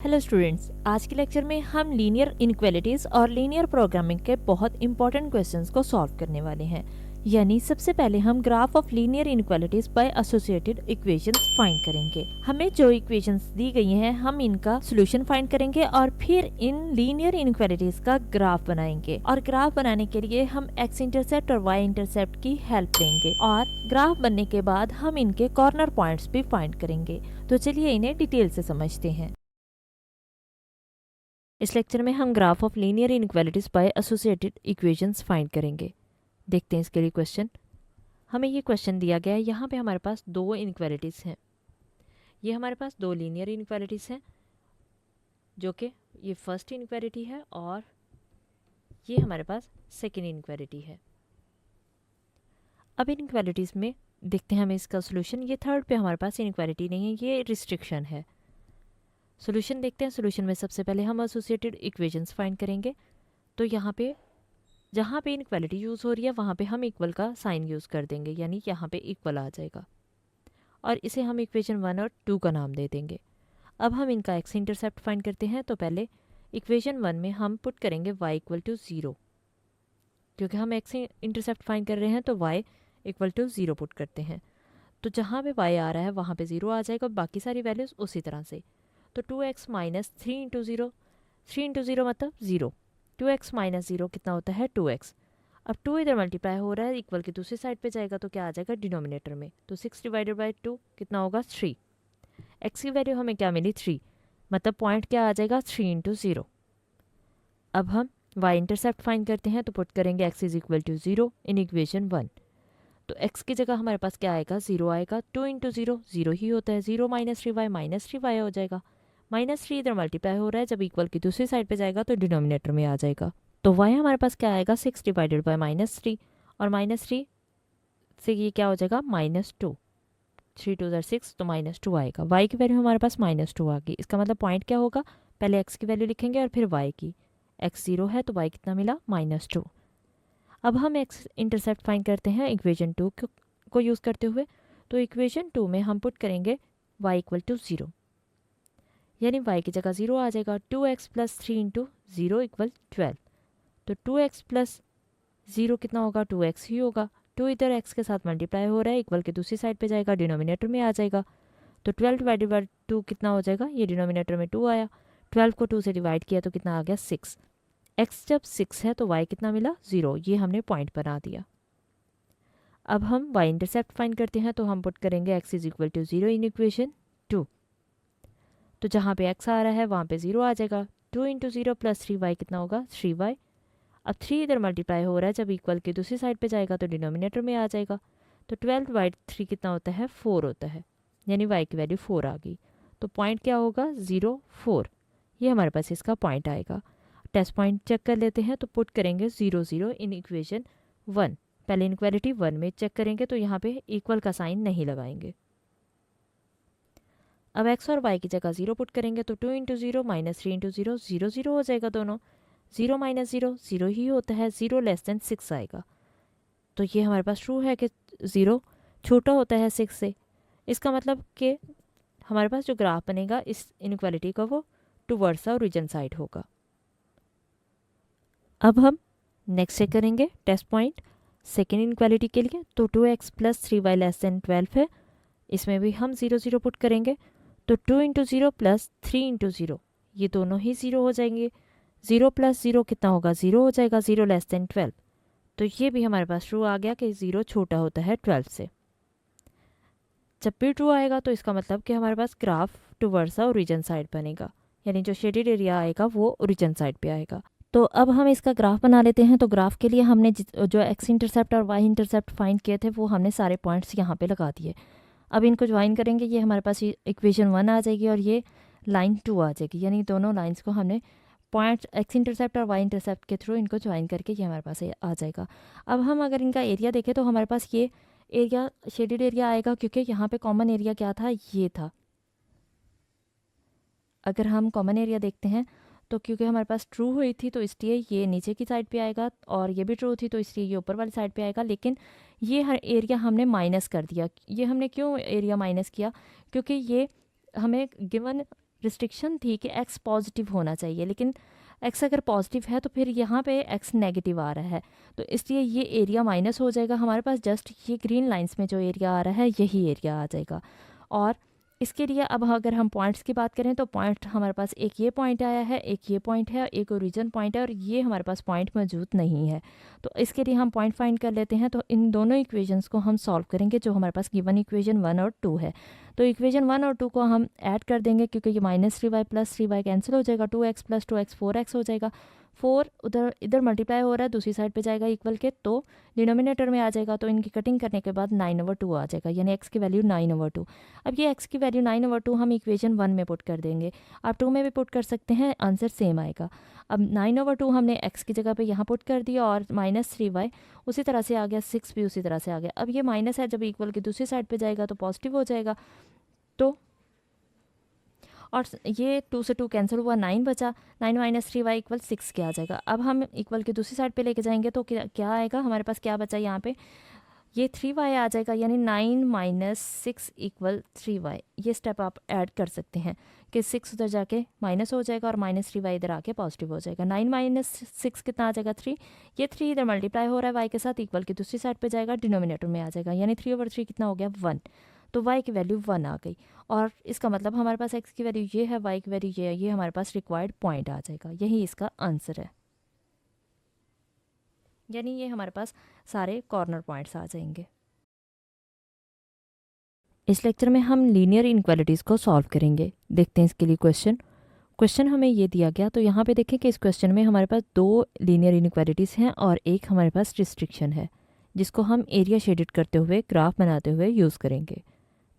Hello students, आज के lecture में हम लीनियर इनइक्वालिटीज और लीनियर प्रोग्रामिंग के बहुत इंपॉर्टेंट क्वेश्चंस को सॉल्व करने वाले हैं। यानी सबसे पहले हम graph of linear inequalities by associated equations find करेंगे। हमें जो इक्वेशंस दी गई हैं हम इनका सॉल्यूशन फाइंड करेंगे और फिर इन लीनियर इनइक्वालिटीज का ग्राफ बनाएंगे। और ग्राफ बनाने के लिए हम एक्स इंटरसेप्ट और वाई इंटरसेप्ट की हेल्प लेंगे और ग्राफ बनने के बाद हम इनके कॉर्नर पॉइंट्स भी फाइंड करेंगे। तो चलिए इन्हें डिटेल से समझते हैं। इस लेक्चर में हम graph of linear inequalities by associated equations find करेंगे। देखते हैं इसके लिए क्वेश्चन। हमें ये क्वेश्चन दिया गया है, यहाँ पे हमारे पास दो इनइक्वालिटीज़ हैं। ये हमारे पास दो लीनियर इनइक्वालिटीज़ हैं, जो कि ये फर्स्ट इनइक्वालिटी है और ये हमारे पास सेकेंड इनइक्वालिटी है। अब इनइक्वालिटीज़ में देखते हैं हमें इसका सोल्यूशन। ये थर्ड पे हमारे पास इनइक्वालिटी नहीं है, ये रिस्ट्रिक्शन है। सोल्यूशन देखते हैं। सोल्यूशन में सबसे पहले हम एसोसिएटेड इक्वेशंस फाइंड करेंगे। तो यहाँ पे जहाँ पे इनइक्वालिटी यूज़ हो रही है वहाँ पे हम इक्वल का साइन यूज़ कर देंगे, यानी यहाँ पे इक्वल आ जाएगा और इसे हम इक्वेशन 1 और 2 का नाम दे देंगे। अब हम इनका एक्स इंटरसेप्ट फाइंड करते हैं। तो पहले इक्वेशन 1 में हम पुट करेंगे y इक्वल टू 0, क्योंकि हम एक्स इंटरसेप्ट फाइंड कर रहे हैं तो y इक्वल टू 0 पुट करते हैं। तो जहाँ पे y आ रहा है वहाँ पे 0 आ जाएगा, बाकी सारी वैल्यूज़ उसी तरह से। तो 2x माइनस 3 इंटू 0, 3 इंटू 0 मतलब 0, 2x माइनस 0 कितना होता है 2x। अब 2 इधर मल्टीप्लाई हो रहा है, इक्वल की दूसरी साइड पे जाएगा तो क्या आ जाएगा डिनोमिनेटर में। तो 6 डिवाइडेड बाई 2 कितना होगा 3। x की वैल्यू हमें क्या मिली 3, मतलब पॉइंट क्या आ जाएगा 3 इंटू 0। अब हम y इंटरसेप्ट फाइंड करते हैं। तो पुट करेंगे x is equal to 0 in equation 1। तो x की जगह हमारे पास क्या आएगा 0 आएगा। 2 इंटू 0 0 ही होता है, 0 माइनस 3y माइनस 3y हो जाएगा। माइनस 3 इधर मल्टीप्लाई हो रहा है, जब इक्वल की दूसरी साइड पे जाएगा तो डिनोमिनेटर में आ जाएगा। तो y हमारे पास क्या आएगा 6 डिवाइडेड बाय माइनस 3, और माइनस 3 से ये क्या हो जाएगा -2, 3 टू 6 तो -2 आएगा। y की वैल्यू हमारे पास -2 आ गई। इसका मतलब पॉइंट क्या होगा, पहले x की वैल्यू लिखेंगे और फिर y की। x 0 है तो y कितना मिला -2। अब हम x इंटरसेप्ट फाइंड करते हैं इक्वेशन 2 को यूज़ करते हुए। तो इक्वेशन 2 में हम पुट करेंगे y इक्वल टू 0, यानी y की जगह 0 आ जाएगा। 2x plus 3 into 0 equal 12। तो 2x प्लस 0 कितना होगा 2x ही होगा। 2 इधर x के साथ मल्टीप्लाई हो रहा है, इक्वल की दूसरी साइड पे जाएगा, डिनोमिनेटर में आ जाएगा। तो 12 डिवाइडेड बाई 2 कितना हो जाएगा, ये डिनोमिनेटर में 2 आया। 12 को 2 से डिवाइड किया तो कितना आ गया 6। x जब 6 है तो y कितना मिला 0, ये हमने पॉइंट बना दिया। अब हम y इंटरसेप्ट फाइंड करते हैं। तो हम पुट करेंगे x is equal to 0 in equation 2। तो जहाँ पे x आ रहा है वहाँ पे 0 आ जाएगा। 2 इंटू 0 प्लस 3y कितना होगा 3y। अब 3 इधर मल्टीप्लाई हो रहा है, जब इक्वल की दूसरी साइड पे जाएगा तो डिनोमिनेटर में आ जाएगा। तो 12 डिवाइड 3 कितना होता है 4 होता है, यानी y की वैल्यू 4 आ गई। तो पॉइंट क्या होगा 0 4, ये हमारे पास इसका पॉइंट आएगा। टेस्ट पॉइंट चेक कर लेते हैं। तो पुट करेंगे 0 0 इन इक्वेशन 1। पहले इनइक्वालिटी 1 में चेक करेंगे तो यहाँ पे इक्वल का साइन नहीं लगाएंगे। अब x और y की जगह 0 पुट करेंगे। तो 2 इंटू 0 माइनस 3 इंटू 0 0 0 हो जाएगा दोनों। 0 माइनस 0 0 ही होता है, 0 लेस देन 6 आएगा। तो ये हमारे पास ट्रू है कि 0 छोटा होता है 6 से। इसका मतलब कि हमारे पास जो ग्राफ बनेगा इस इनइक्वालिटी का वो टुवर्ड्स द ओरिजिन साइड होगा। अब हम नेक्स्ट चेक करेंगे टेस्ट पॉइंट सेकेंड इनइक्वालिटी के लिए। तो 2x plus 3y less than 12 है, इसमें भी हम 0 0 पुट करेंगे। तो 2 इंटू 0 प्लस 3 इंटू 0, ये दोनों ही 0 हो जाएंगे। 0 प्लस 0 कितना होगा 0 हो जाएगा, 0 लेस देन 12। तो ये भी हमारे पास ट्रू आ गया कि 0 छोटा होता है 12 से। जब भी ट्रू आएगा तो इसका मतलब कि हमारे पास graph towards the origin side बनेगा, यानी जो शेडेड एरिया आएगा वो ओरिजिन साइड पे आएगा। तो अब हम इसका ग्राफ बना लेते हैं। तो ग्राफ के लिए हमने जो एक्स इंटरसेप्ट और वाई इंटरसेप्ट फाइंड किए थे वो हमने सारे पॉइंट्स यहाँ पे लगा दिए। अब इनको ज्वाइन करेंगे, ये हमारे पास इक्वेशन 1 आ जाएगी और ये लाइन 2 आ जाएगी, यानी दोनों लाइंस को हमने पॉइंट एक्स इंटरसेप्ट और वाई इंटरसेप्ट के थ्रू इनको ज्वाइन करके ये हमारे पास आ जाएगा। अब हम अगर इनका एरिया देखें तो हमारे पास ये एरिया शेडेड एरिया आएगा, क्योंकि यहाँ पे कॉमन एरिया क्या था ये था। अगर हम कॉमन एरिया देखते हैं तो क्योंकि हमारे पास ट्रू हुई थी तो इसलिए ये नीचे की साइड पे आएगा, और ये भी ट्रू थी तो इसलिए ये ऊपर वाली साइड पे आएगा। लेकिन ये हर एरिया हमने माइनस कर दिया। ये हमने क्यों एरिया माइनस किया, क्योंकि ये हमें गिवन रिस्ट्रिक्शन थी कि x पॉजिटिव होना चाहिए, लेकिन x अगर पॉजिटिव है तो फिर यहाँ पे x नेगेटिव आ रहा है, तो इसलिए ये एरिया माइनस हो जाएगा हमारे पास। जस्ट ये ग्रीन लाइंस में जो एरिया आ रहा है यही एरिया आ जाएगा। और इसके लिए अब अगर हम पॉइंट्स की बात करें तो पॉइंट हमारे पास एक ये पॉइंट आया है, एक ये पॉइंट है, एक ओरिजिन पॉइंट है, और ये हमारे पास पॉइंट मौजूद नहीं है। तो इसके लिए हम पॉइंट फाइंड कर लेते हैं। तो इन दोनों इक्वेशंस को हम सॉल्व करेंगे जो हमारे पास गिवन इक्वेशन 1 और 2 है। तो इक्वेशन 1 और 2 को हम ऐड कर देंगे, क्योंकि ये -3y + 3y कैंसिल हो जाएगा, 2x + 2x 4x हो जाएगा। 4 उधर इधर मल्टीप्लाई हो रहा है, दूसरी साइड पे जाएगा इक्वल के, तो डिनोमिनेटर में आ जाएगा। तो इनकी कटिंग करने के बाद 9/2 आ जाएगा, यानी x की वैल्यू 9/2। अब ये x की वैल्यू 9/2 हम इक्वेशन 1 में पुट कर देंगे। आप 2 में भी पुट कर सकते हैं, आंसर सेम आएगा। अब 9/2 हमने x की जगह पे यहाँ पुट कर दिया, और -3y उसी तरह से आ गया, 6 भी उसी तरह से आ गया। अब ये माइनस है, जब इक्वल की दूसरी साइड पे जाएगा तो पॉजिटिव हो जाएगा। तो और ये 2 से 2 कैंसिल हुआ, 9 बचा, 9 - 3y = 6 के आ जाएगा। अब हम इक्वल की दूसरी साइड पे लेके जाएंगे तो क्या आएगा हमारे पास, क्या बचा यहाँ पे, ये 3y आ जाएगा, यानी 9 - 6 = 3y। ये स्टेप आप ऐड कर सकते हैं कि 6 उधर जाके माइनस हो जाएगा और -3y इधर आके पॉजिटिव हो जाएगा। 9 - 6 कितना आ जाएगा, 3। ये 3 इधर मल्टीप्लाई हो रहा है y के साथ, इक्वल की दूसरी साइड पे जाएगा, डिनोमिनेटर में आ जाएगा, यानी 3/3 कितना हो गया, 1। तो y की वैल्यू 1 आ गई, और इसका मतलब हमारे पास x की वैल्यू ये है, y की वैल्यू ये है, ये हमारे पास रिक्वायर्ड पॉइंट आ जाएगा। यही इसका आंसर है, यानी ये हमारे पास सारे कॉर्नर पॉइंट्स आ जाएंगे। इस लेक्चर में हम लीनियर इनक्वालिटीज़ को सॉल्व करेंगे। देखते हैं इसके लिए क्वेश्चन हमें ये दिया गया। तो यहाँ पे देखें कि इस क्वेश्चन में हमारे पास 2 लीनियर इनक्वालिटीज़ हैं और एक हमारे पास रिस्ट्रिक्शन है, जिसको हम एरिया शेडेड करते हुए, ग्राफ बनाते हुए यूज़ करेंगे।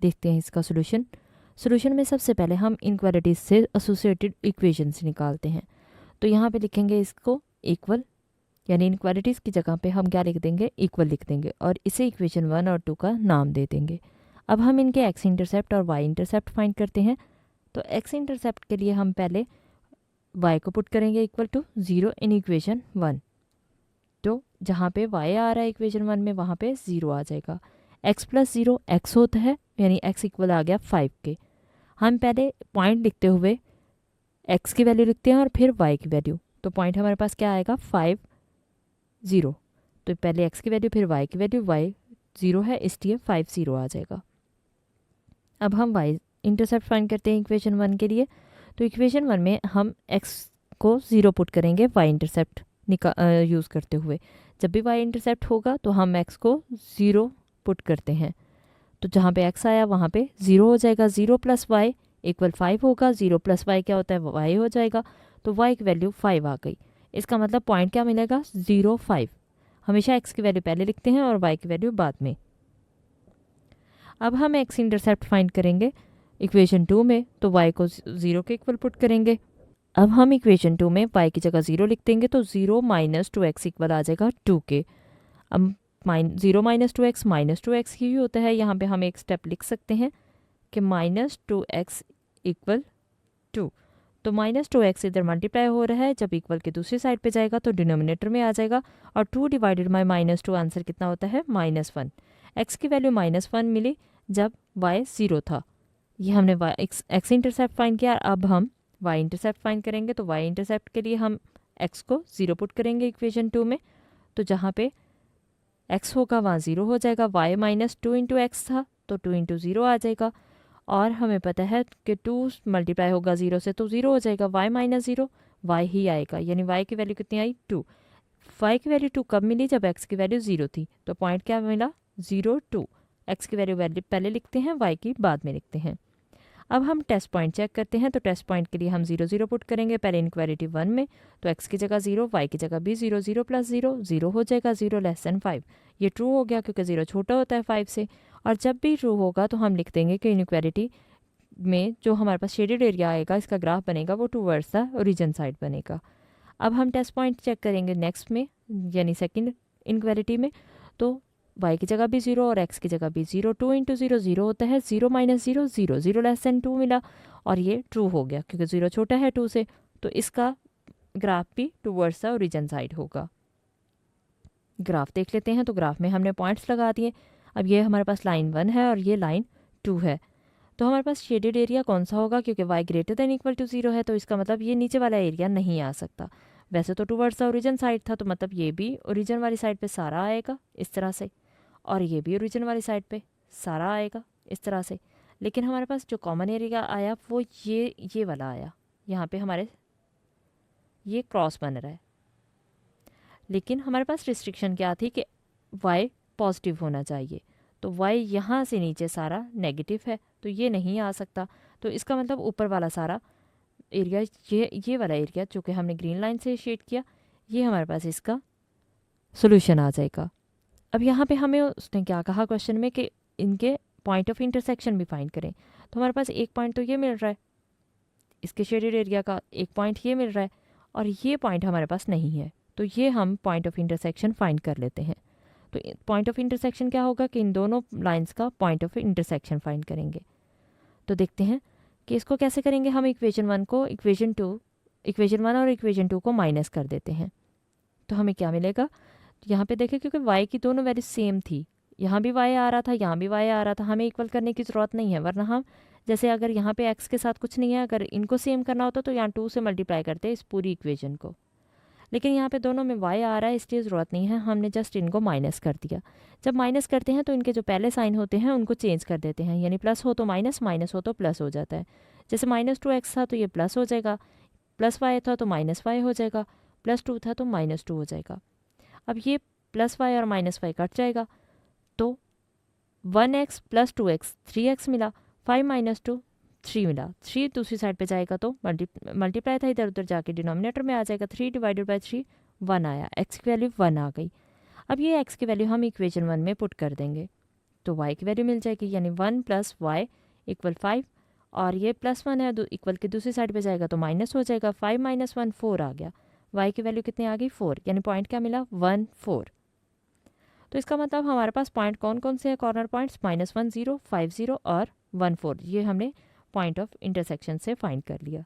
देखते हैं इसका सोल्यूशन में सबसे पहले हम इनक्वालिटीज से एसोसिएटेड इक्वेशंस निकालते हैं। तो यहाँ पे लिखेंगे इसको इक्वल, यानी इनक्वालिटीज़ की जगह पे हम क्या लिख देंगे, इक्वल लिख देंगे, और इसे इक्वेशन 1 और 2 का नाम दे देंगे। अब हम इनके एक्स इंटरसेप्ट और वाई इंटरसेप्ट फाइंड करते हैं। तो एक्स इंटरसेप्ट के लिए हम पहले y को पुट करेंगे इक्वल टू 0 इन इक्वेशन 1। तो जहाँ पे y आ रहा है इक्वेशन 1 में, वहाँ पे 0 आ जाएगा। x + 0 x होता है, यानी x इक्वल आ गया 5 के। हम पहले पॉइंट लिखते हुए x की वैल्यू लिखते हैं और फिर y की वैल्यू। तो पॉइंट हमारे पास क्या आएगा, 5 0। तो पहले x की वैल्यू फिर y की वैल्यू, y 0 है इसलिए 5 0 आ जाएगा। अब हम y इंटरसेप्ट फाइंड करते हैं इक्वेशन 1 के लिए। तो इक्वेशन 1 में हम x को 0 पुट करेंगे y इंटरसेप्ट यूज़ करते हुए। जब भी y इंटरसेप्ट होगा तो हम x को 0 पुट करते हैं। तो जहाँ पे x आया वहाँ पे 0 हो जाएगा। 0 + y = 5 होगा। 0 + y क्या होता है, y हो जाएगा। तो y की वैल्यू 5 आ गई। इसका मतलब पॉइंट क्या मिलेगा, 0 5। हमेशा x की वैल्यू पहले लिखते हैं और y की वैल्यू बाद में। अब हम x इंटरसेप्ट फाइंड करेंगे इक्वेशन 2 में। तो y को 0 के इक्वल पुट करेंगे। अब हम इक्वेशन 2 में y की जगह 0 लिख देंगे, तो 0 - 2x इक्वल आ जाएगा 2 के। अब 0 - 2x -2x ही होता है। यहाँ पे हम एक स्टेप लिख सकते हैं कि -2x = 2। तो -2x इधर मल्टीप्लाई हो रहा है, जब इक्वल की दूसरी साइड पे जाएगा तो डिनोमिनेटर में आ जाएगा, और 2 / -2 आंसर कितना होता है, -1। x की वैल्यू -1 मिली जब y 0 था। ये हमने x इंटरसेप्ट फाइंड किया। अब हम y इंटरसेप्ट फाइंड करेंगे। तो y इंटरसेप्ट के लिए हम x को 0 पुट करेंगे इक्वेशन 2 में। तो जहाँ पे x होगा वहाँ 0 हो जाएगा। y - 2 × x था तो 2 × 0 आ जाएगा, और हमें पता है कि 2 मल्टीप्लाई होगा 0 से तो 0 हो जाएगा। y - 0 y ही आएगा, यानी y की वैल्यू कितनी आई, 2। y की वैल्यू 2 कब मिली, जब x की वैल्यू 0 थी। तो पॉइंट क्या मिला, 0 2। x की वैल्यू पहले लिखते हैं, y की बाद में लिखते हैं। अब हम टेस्ट पॉइंट चेक करते हैं। तो टेस्ट पॉइंट के लिए हम 0 0 पुट करेंगे पहले इनक्वालिटी 1 में। तो x की जगह 0, y की जगह भी 0, 0 + 0 0 हो जाएगा, 0 < 5। ये ट्रू हो गया क्योंकि 0 छोटा होता है 5 से। और जब भी ट्रू होगा तो हम लिख देंगे कि इनक्वालिटी में जो हमारे पास शेडेड एरिया आएगा, इसका ग्राफ बनेगा, वो टूवर्ड्स द ओरिजिन साइड बनेगा। अब हम टेस्ट पॉइंट चेक करेंगे नेक्स्ट में, यानी सेकंड इनक्वालिटी में। तो y की जगह भी 0 और x की जगह भी 0। 2 × 0 0 होता है। 0 - 0 0, 0 < 2 मिला, और ये ट्रू हो गया क्योंकि 0 छोटा है 2 से। तो इसका ग्राफ भी टूवर्ड्स द ओरिजिन साइड होगा। ग्राफ देख लेते हैं। तो ग्राफ में हमने पॉइंट्स लगा दिए। अब ये हमारे पास लाइन 1 है और ये लाइन 2 है। तो हमारे पास शेडेड एरिया कौन सा होगा, क्योंकि y greater than equal to 0 है, तो इसका मतलब ये नीचे वाला एरिया नहीं आ सकता। वैसे तो टूवर्ड्स द ओरिजिन साइड था, तो मतलब ये भी ओरिजिन वाली साइड पे सारा आएगा इस तरह से, और ये भी ओरिजिन वाली साइड पे सारा आएगा इस तरह से। लेकिन हमारे पास जो कॉमन एरिया आया वो ये वाला आया, यहाँ पे हमारे ये क्रॉस बन रहा है। लेकिन हमारे पास रिस्ट्रिक्शन क्या थी कि y पॉजिटिव होना चाहिए, तो y यहाँ से नीचे सारा नेगेटिव है, तो ये नहीं आ सकता। तो इसका मतलब ऊपर वाला सारा एरिया, ये वाला एरिया जो कि हमने ग्रीन लाइन से शेड किया, ये हमारे पास इसका सोल्यूशन आ जाएगा। अब यहाँ पे हमें उसने क्या कहा क्वेश्चन में कि इनके पॉइंट ऑफ इंटरसेक्शन भी फाइंड करें। तो हमारे पास एक पॉइंट तो ये मिल रहा है, इसके शेडेड एरिया का एक पॉइंट ये मिल रहा है, और ये पॉइंट हमारे पास नहीं है, तो ये हम पॉइंट ऑफ इंटरसेक्शन फाइंड कर लेते हैं। तो पॉइंट ऑफ इंटरसेक्शन क्या होगा कि इन दोनों लाइंस का पॉइंट ऑफ इंटरसेक्शन फाइंड करेंगे। तो देखते हैं कि इसको कैसे करेंगे। हम इक्वेशन 1 को इक्वेशन 1 और इक्वेशन 2 को माइनस कर देते हैं, तो हमें क्या मिलेगा। तो यहाँ पे देखें, क्योंकि y की दोनों वैल्यू सेम थी, यहाँ भी y आ रहा था, यहाँ भी y आ रहा था, हमें इक्वल करने की ज़रूरत नहीं है, वरना हम जैसे अगर यहाँ पे x के साथ कुछ नहीं है, अगर इनको सेम करना होता तो यहाँ 2 से मल्टीप्लाई करते इस पूरी इक्वेशन को। लेकिन यहाँ पे दोनों में y आ रहा है, इसलिए ज़रूरत नहीं है, हमने जस्ट इनको माइनस कर दिया। जब माइनस करते हैं तो इनके जो पहले साइन होते हैं उनको चेंज कर देते हैं, यानी प्लस हो तो माइनस, माइनस हो तो प्लस हो जाता है। जैसे -2x था तो ये प्लस हो जाएगा, प्लस y था तो -y हो जाएगा, +2 था तो -2 हो जाएगा। अब ये +y और -y कट जाएगा, तो 1x + 2x 3x मिला, 5 - 2 3 मिला, 3 दूसरी साइड पे जाएगा तो मल्टीप्लाई था, इधर उधर जाके डिनोमिनेटर में आ जाएगा, 3 / 3 1 आया, x की वैल्यू 1 आ गई। अब ये x की वैल्यू हम इक्वेशन 1 में पुट कर देंगे, तो y की वैल्यू मिल जाएगी, यानी 1 + y = 5, और ये +1 है, इक्वल की दूसरी साइड पे जाएगा तो माइनस हो जाएगा, 5 - 1 4 आ गया, y की वैल्यू कितनी आ गई 4, यानी पॉइंट क्या मिला 1 4। तो इसका मतलब हमारे पास पॉइंट कौन कौन से हैं, कॉर्नर पॉइंट्स -1 0 5 0 और 1 4, ये हमने पॉइंट ऑफ इंटरसेक्शन से फाइंड कर लिया।